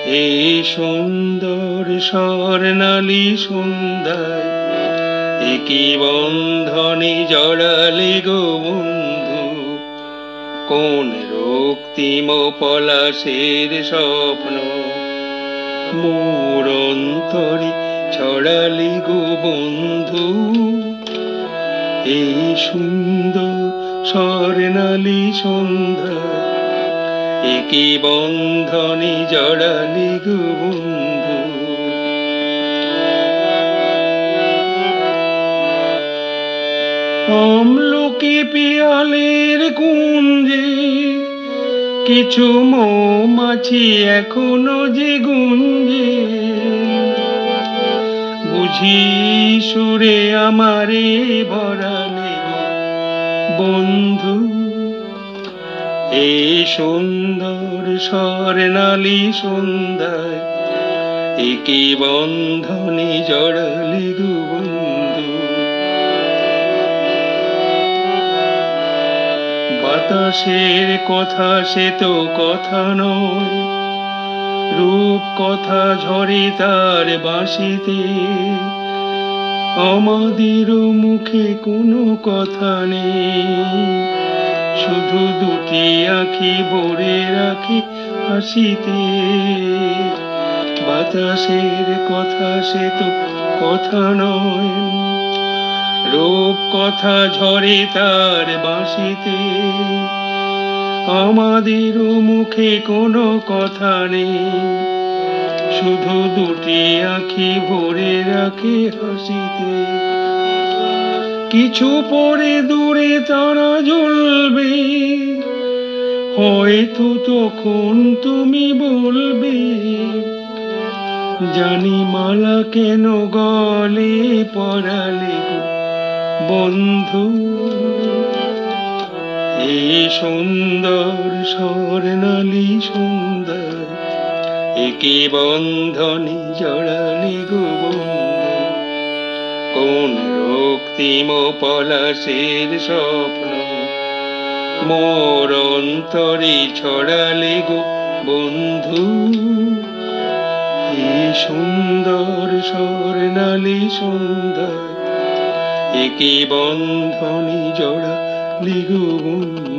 এই সুন্দর স্বর্ণালী সন্ধ্যায় একই বন্ধনে জড়ালে গো বন্ধু, কোন রক্তিম পলাশের স্বপ্ন মোর অন্তরে ছড়ালি গো বন্ধু। এই সুন্দর স্বর্ণালী সন্ধ্যায় একই বন্ধনে জড়ালি গো বন্ধু। আমলকি পিয়ালের কুঞ্জে কিছু মৌমাছি এখনো যে গুঞ্জে, বুঝি সুরে আমারে ভরালে বন্ধু। এই সুন্দর স্বর্ণালী সন্ধ্যায় একই বন্ধনে জড়ালি গো বন্ধু। বাতাসের কথা সে তো কথা নয়, রূপ কথা ঝরে তার বাঁশিতে, আমাদের মুখে কোনো কথা নেই, শুধু দুটি আঁখি ভরে রাখি হাসিতে। বাতাসের কথা সে তো কথা নয়, রূপ কথা ঝরে তার বাঁশিতে, আমাদের মুখে কোনো কথা নেই, শুধু দুটি আঁখি ভরে রাখে হাসিতে। কিছু পরে দূরে তারা জ্বলবে, হয়তো তখন তুমি বলবে, জানি মালা কেন গলে পরালে বন্ধু। এই সুন্দর স্বর্ণালী সন্ধ্যায় একই বন্ধনে জড়ালি গো বন্ধু, কোন রক্তিম পলাশের স্বপ্ন মোর অন্তরে ছড়ালে গো বন্ধু। এই সুন্দর স্বর্ণালী সন্ধ্যায় একই বন্ধনে জড়ালি গো বন্ধু।